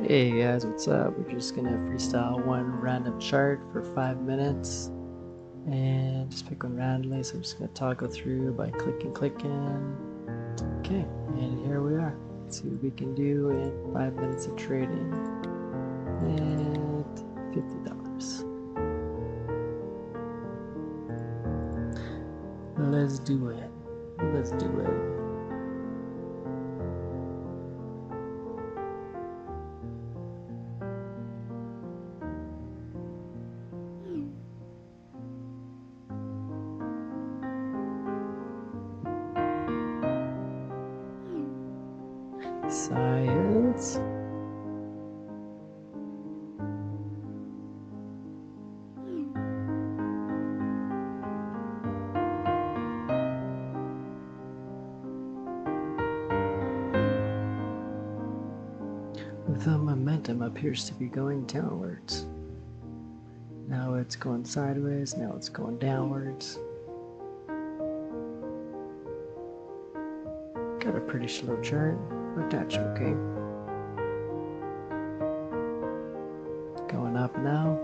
Hey guys, what's up? We're just gonna freestyle one random chart for 5 minutes and just pick one randomly. So I'm just gonna toggle through by clicking. Okay, and here we are. Let's see what we can do in 5 minutes of trading at $50. Let's do it. Let's do it. Science. The momentum appears to be going downwards. Now it's going sideways, now it's going downwards. Got a pretty slow chart, but that's okay. Going up now.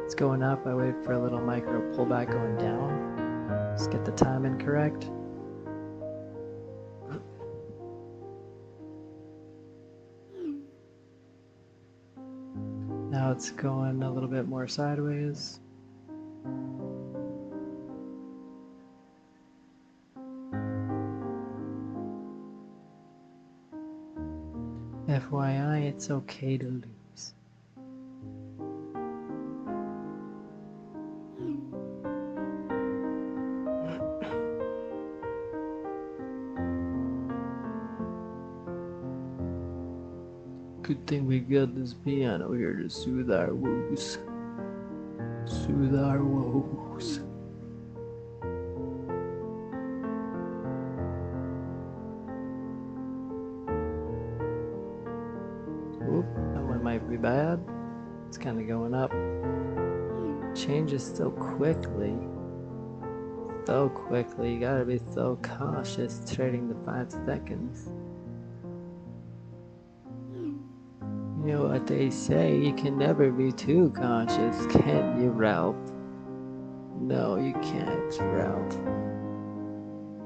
It's going up. I wait for a little micro pullback going down. Just get the timing correct. Now it's going a little bit more sideways. FYI, it's okay to lose. Good thing we got this piano here to soothe our woes. Soothe our woes. Oop, that one might be bad. It's kind of going up. Changes so quickly. So quickly. You gotta be so cautious trading the 5 seconds. You know what they say, you can never be too cautious, can you, Ralph? No, you can't, Ralph.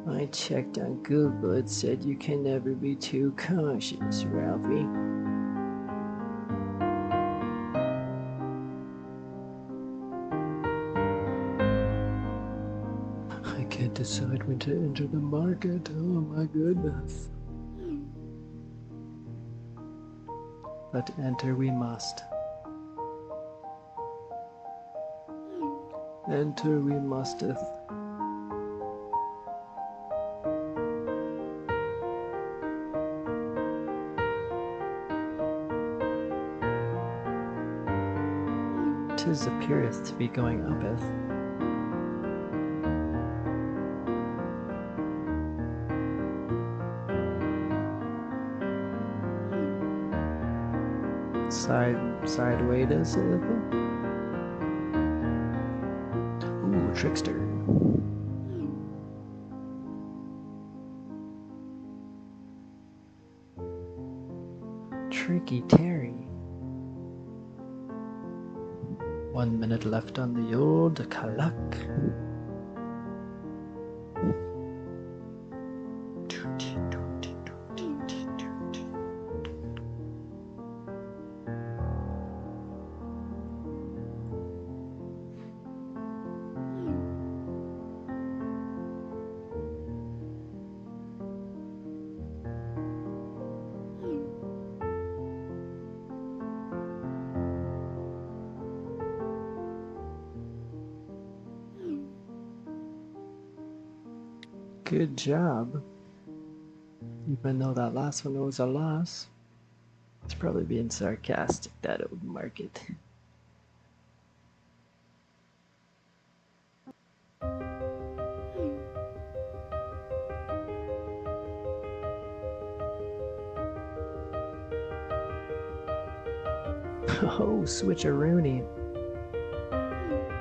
I checked on Google, it said you can never be too cautious, Ralphie. I can't decide when to enter the market, oh my goodness. But enter we must. Enter we musteth. Tis appeareth to be going uppeth. Sideways. Ooh, trickster. Tricky Terry. 1 minute left on the old clock. Good job. Even though that last one was a loss. It's probably being sarcastic, that old market. Oh, switcheroony.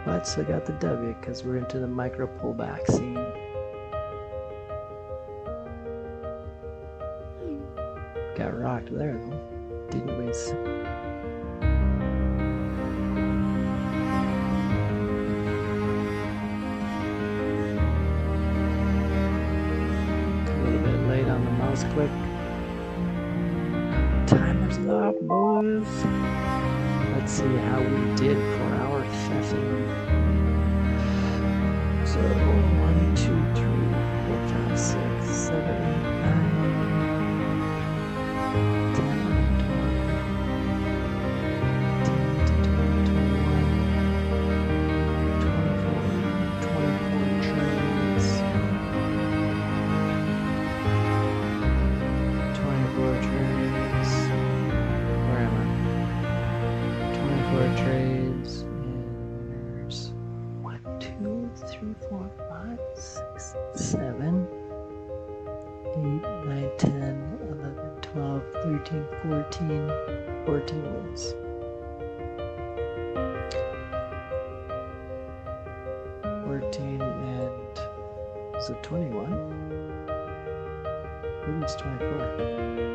But still got the W because we're into the micro pullback scene. Got rocked there though. anyways. A little bit late on the mouse click. Timer's up, boys. Let's see how we did for our session. So 1, 2, 3, 4, 5, 6, 7, 8, 9, 10, 24 trades. 24 trades. Where am I? 24 trades. And there's 1, 2, 3, 4, 5, 6, 7, 8, 9, 10, 11, 12, 13, 14. 14 wins. 14 and is it 21? Maybe it's 24.